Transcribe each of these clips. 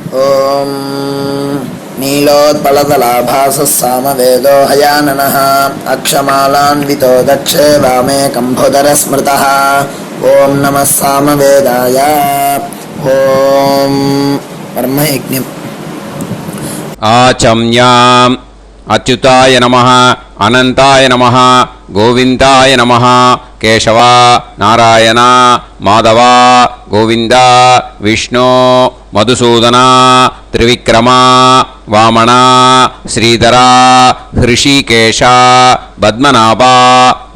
ॐ नीलोत्पलतलाभासः सामवेदो हयाननः अक्षमालान्वितो दक्षे वामे कम्भोदरस्मृतः ॐ नमः सामवेदाय ॐ ब्रह्मयज्ञम् आचम्याम् अच्युताय नमः अनन्ताय नमः गोविन्दाय नमः केशव नारायण माधव गोविन्द विष्णु मधुसूदन त्रिविक्रम वामन श्रीधर हृषिकेश पद्मनाभ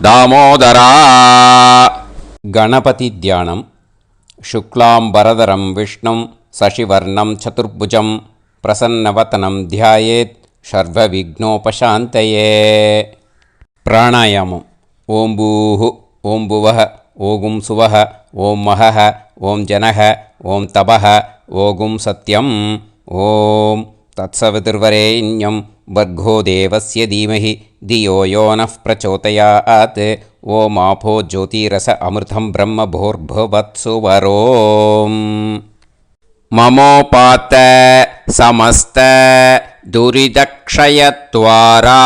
दामोदर गणपति ध्यानं शुक्लांबरधरं विष्णुं शशिवर्णं चतुर्भुजं प्रसन्नवदनं ध्यायेत् सर्वविघ्नोपशान्तये। प्राणायामम् ओं भूः ओं भुवः ओं सुवः ओं महः ओं जनः ओं तपः ओं सत्यम् ओं तत्सवितुर्वरेण्यं भर्गो देवस्य धीमहि धियो यो नः प्रचोदयात् ओम आपो ज्योतिरस अमृतं ब्रह्म भूर्भुवत्सुवरोम् ममोपात समस्त दुरितक्षयत्वारा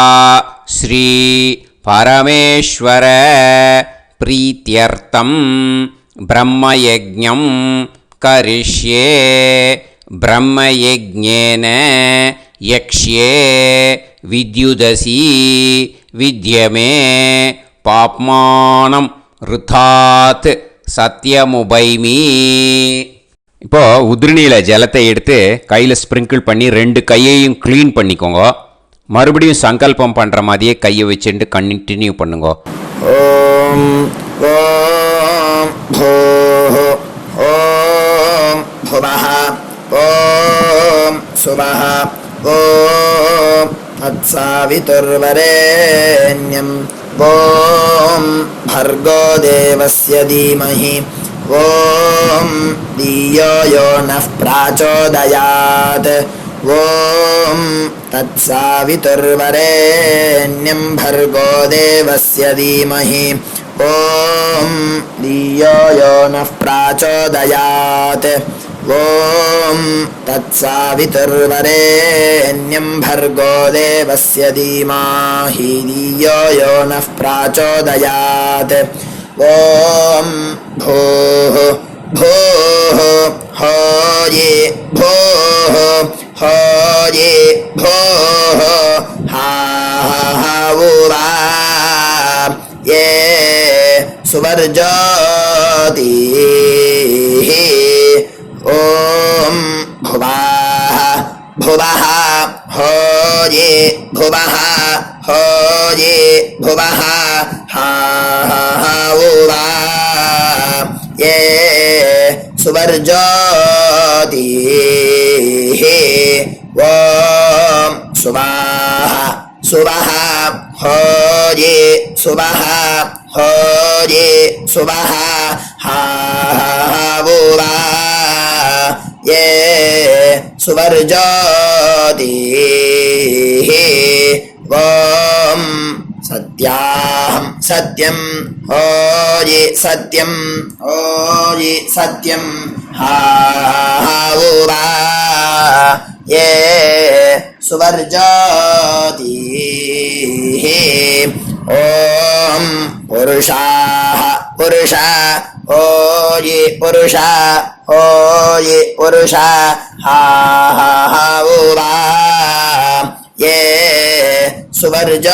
श्री परमेश्वर प्रीत्यर्थं ब्रह्मयज्ञं करिष्ये ब्रह्मयज्ञेन यक्ष्ये विद्युदसि विद्यमे पाप्मानं ऋतात् सत्यमुपैमि। இப்போ உதிரிநீல ஜலத்தை எடுத்து கையில் ஸ்ப்ரிங்கிள் பண்ணி ரெண்டு கையையும் க்ளீன் பண்ணிக்கோங்க. மறுபடியும் சங்கல்பம் பண்ணுற மாதிரியே கையை வச்சுட்டு கண்டினியூ பண்ணுங்க. ஓம் ஓம் பூஹ ஓம் புவஹ ஓம் சுவஹ ஓம் தத்சாவிதுர்வரேண்யம் ஓம் भर्गो देवस्य धीमहि ॐ धियो यो नः प्रचोदयात् ॐ तत्सवितुर्वरेण्यं भर्गो देवस्य धीमहि ॐ धियो यो नः प्रचोदयात् ॐ तत्सवितुर्वरेण्यं भर्गो देवस्य धीमहि धियो यो नः प्रचोदयात् ॐ भूः भूः हरि भूः हरि भूः हा उवा ये सुवर्जोतिः ॐ भुवः भुवः हरि भुवः हरि भुवः हा उवा ये सुवर्जोतिः ॐ सुवः सुवः हरि सुवः हरि सुवः हा उवा ये सुवर्जोतिः ॐ सत्याहं सत्यं हरि सत्यं हरि सत्यं हा उवा ये सुवर्जोतिः ॐ पुरुषाः पुरुषा हरि पुरुषा हरि पुरुषा हा उवा ये सुवर्जोतिः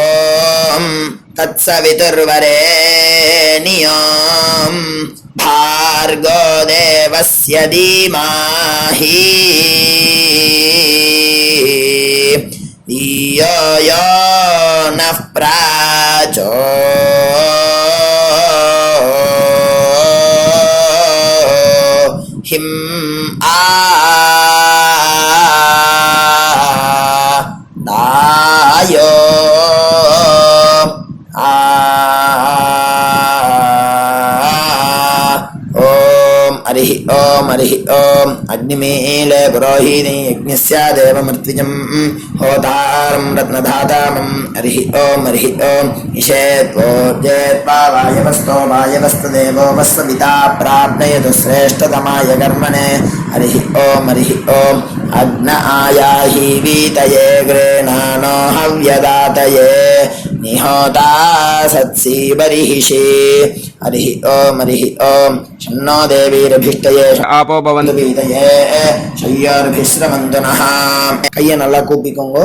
ॐ तत्सवितुर्वरेण्यं भार्गो देवस्य धीमहि धियो यो नः प्रचोदयात् हरिः ओम अग्निमीले पुरोहिणी यज्ञस्य देवमृत्विजं होतारं रत्नधातामं हरिः ओम ईशेत्वोर्जेत्वा वायवस्तो देवो वस्विता प्राप्नयतु श्रेष्ठतमाय कर्मणे हरिः ओम अग्न आयाहि वीतये गृह्णानो हव्यदातये निहोता सत्सी बर्हिषि हरिः ओम शन्नो देवीरभिष्टये आपो भवन्तु வீதையே ஷய்யார்பிஸ்ரமந்து நஹ. கையை நல்லா கூப்பிக்கோங்க.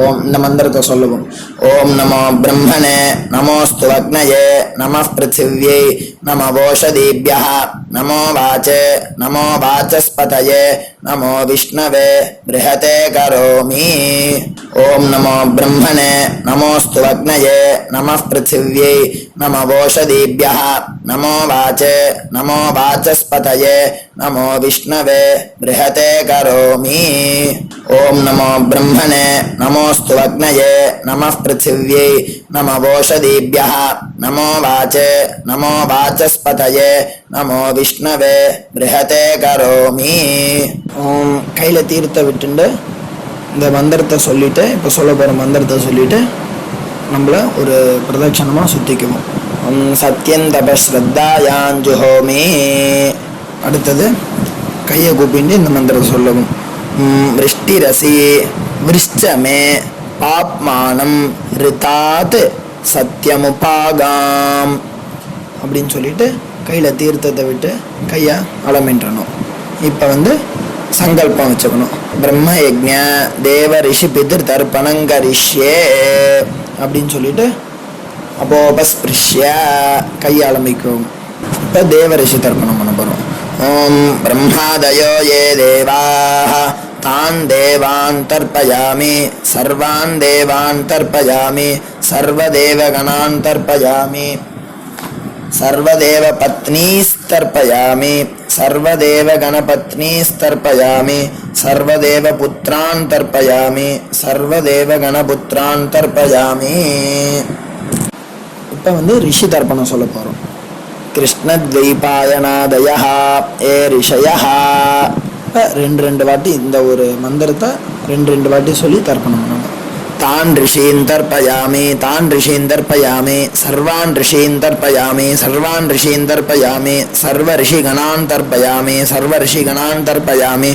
ஓம் இந்த மந்திரத்தை சொல்லுவோம். ஓம் நமோ பிரம்மணே நமோஸ்து அக்னயே நமः பிருத்திவ்யை நம ஓஷதீப்யः நமோ வாச்சே நமோ வாசஸ்பதயே நமோ விஷ்ணவே ப்ருஹதே கரோமி. ஓம் நமோ பிரம்மணே நமோஸ்து அக்னயே நமः பிருத்திவ்யை நம ஓஷதீப்யः நமோ வாச்சே நமோ வாசஸ்பதயே நமோ விஷ்ணவே ப்ருஹதே கரோமி. ஓம் நமோ பிரம்மணே நமோஸ்து அக்னயே நமः பிருத்திவ்யை நம ஓஷதீப்யः நமோ வாச்சே நமோ வாசஸ்பதயே நமோ விஷ்ணவே ப்ருஹதே கரோமி. ஓம் கையில தீர்த்த விட்டுண்டு இந்த மந்திரத்தை சொல்லிட்டு இப்போ சொல்ல போகிற மந்திரத்தை சொல்லிட்டு நம்மள ஒரு பிரதட்சணமாக சுற்றிக்குவோம். சத்யந்தபஸ்ரத்தாயாஞ்சுஹோமி. அடுத்தது கையை கூப்பிட்டு இந்த மந்திரத்தை சொல்லவும். விருஷ்டிரசி விருஷ்டமே பாப்மானம் ரிதாத் சத்யமுபாகாம் அப்படின்னு சொல்லிட்டு கையில் தீர்த்தத்தை விட்டு கையை அலமின்றணும். இப்போ சங்கல்பம் வச்சுக்கணும். பிரம்ம யஜ்ஞ தேவ ரிஷி பிதிர் தர்ப்பணங்கரிஷ்யே அப்படின்னு சொல்லிட்டு அப்போபஸ்பிருஷ்ய கையை ஆரம்பிக்கும். இப்போ தேவ ரிஷி தர்ப்பணம் பண்ண போகிறோம். ஓம் பிரம்மாதயோ ஏ தேவாः तान् देवान् तर्पयामि सर्वान् देवान् तर्पयामि सर्वदेवगणान् तर्पयामि सर्वदेवपत्नीस्तर्पयामि सर्वदेवगणपत्नीस्तर्पयामि सर्वदेवपुत्रान् तर्पयामि सर्वदेवगणपुत्रान् तर्पयामि. இப்போ ரிஷி தர்ப்பணம் சொல்ல போகிறோம். கிருஷ்ணத்வைபாயனாதயः ஏ ரிஷயः. ரெண்டு வாட்டி இந்த ஒரு மந்திரத்தை ரெண்டு வாட்டி சொல்லி தர்ப்பணம் பண்ணணும். तान् ऋषीन् तर्पयामि तान् ऋषीन् तर्पयामि सर्वान् ऋषीन् तर्पयामि सर्वान् ऋषीन् तर्पयामि सर्वऋषिगणान् तर्पयामि सर्वऋषिगणान् तर्पयामि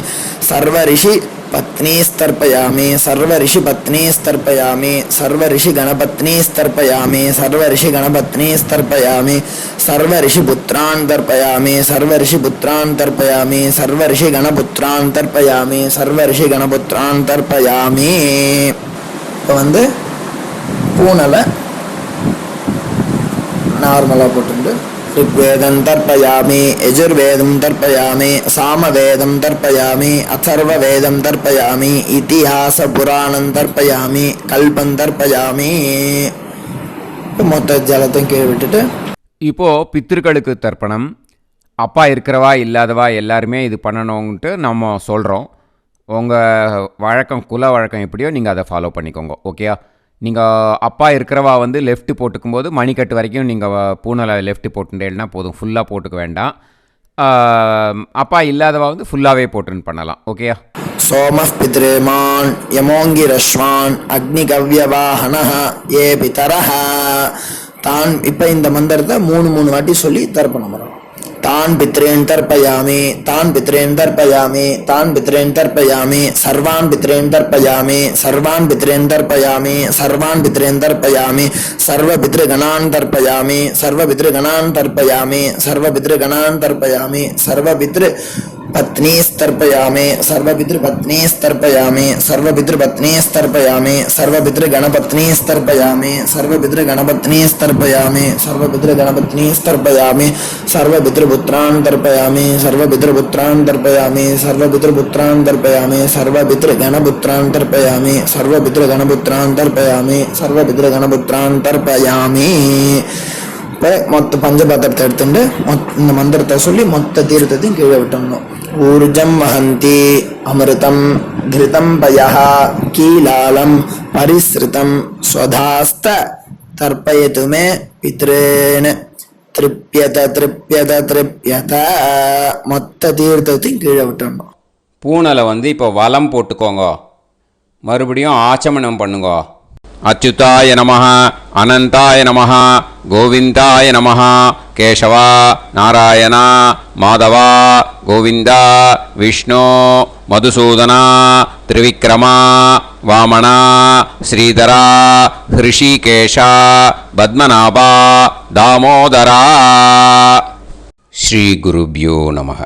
सर्वऋषिपत्नीस्तर्पयामि सर्वऋषिपत्नीस्तर्पयामि सर्वऋषिगणपत्नीस्तर्पयामि सर्वऋषिगणपत्नीस्तर्पयामि सर्वऋषिपुत्रान् तर्पयामि सर्वऋषिपुत्रान् तर्पयामि सर्वऋषिगणपुत्रान् तर्पयामि सर्वऋषिगणपुत्रान् तर्पयामि. இப்போ பூனலை நார்மலாக போட்டு ऋग्वेदं तर्पयामि यजुर्वेदं तर्पयामि सामवेदं तर्पयामि अथर्ववेदं तर्पयामि इतिहासपुराणं तर्पयामि कल्पं तर्पयामि. மொத்த ஜலத்தையும் கீழே விட்டுட்டு இப்போது பித்திருக்களுக்கு தர்ப்பணம். அப்பா இருக்கிறவா இல்லாதவா எல்லாருமே இது பண்ணணுன்ட்டு நம்ம சொல்கிறோம். உங்கள் வழக்கம் குல வழக்கம் எப்படியோ நீங்கள் அதை ஃபாலோ பண்ணிக்கோங்க. ஓகேயா? நீங்கள் அப்பா இருக்கிறவா லெஃப்ட்டு போட்டுக்கும்போது மணிக்கட்டு வரைக்கும் நீங்கள் பூனலை லெஃப்ட்டு போட்டுட்டேன்னா போதும், ஃபுல்லாக போட்டுக்க வேண்டாம். அப்பா இல்லாதவா ஃபுல்லாகவே போட்டுன்னு பண்ணலாம். ஓகேயா? சோமः பித்ருமான் யமோங்கிரஸ்வான் அக்னிகவ்யவாஹனः ஏ பிதரஹ தான். இப்போ இந்த மந்திரத்தை மூணு வாட்டி சொல்லி தர்ப்பணம் பண்ணணும். तान् पितॄन् तर्पयामि तान् पितॄन् तर्पयामि तान् पितॄन् तर्पयामि सर्वान् पितॄन् तर्पयामि सर्वान् पितॄन् तर्पयामि सर्वान् पितॄन् तर्पयामि सर्वपितृगणान् तर्पयामि सर्वपितृगणान् तर्पयामि सर्वपितृगणान् तर्पयामि सर्वपितृपत्नीस्तर्पयामि सर्वपितृपत्नीस्तर्पयामि सर्वपितृपत्नीस्तर्पयामि सर्वपितृगणपत्नीस्तर्पयामि सर्वपितृगणपत्नीस्तर्पयामि सर्वपितृगणपत्नीस्तर्पयामि सर्वपितृपुत्रान् तर्पयामि सर्वपितृपुत्रान् तर्पयामि सर्वपितृपुत्रान् तर्पयामि सर्वपितृगणपुत्रान् तर्पयामि सर्वपितृगणपुत्रान् तर्पयामि सर्वपितृगणपुत्रान् तर्पयामि. இப்போ மொத்த பஞ்சபாத்திரத்தை எடுத்துட்டு இந்த மந்திரத்தை சொல்லி மொத்த தீர்த்தத்தையும் கீழே விட்டணும். ஊர்ஜம் வஹந்தி அமிர்தம் கிருதம் பயா கீலாலம் பரிஸ்ருதம் ஸ்வதாஸ்த தர்ப்பயதுமே பித்ரேன் திருப்பியத திருப்பியத திருப்பியத. மொத்த தீர்த்தத்தையும் கீழே விட்டுடணும். பூனலை இப்போ வலம் போட்டுக்கோங்க. மறுபடியும் ஆச்சமனம் பண்ணுங்க. அச்சுதாய நமஹ, அனந்தாய நமஹ, கோவிந்தாய நமஹ, கேசவா, நாராயணா, மாதவா, கோவிந்தா, விஷ்ணு, மதுசூதனா, திரிவிக்ரமா, வாமனா, ஸ்ரீதரா, ஹிருஷிகேஷா, பத்மநாபா, தாமோதரா. ஸ்ரீ குருப்யோ நமஹ.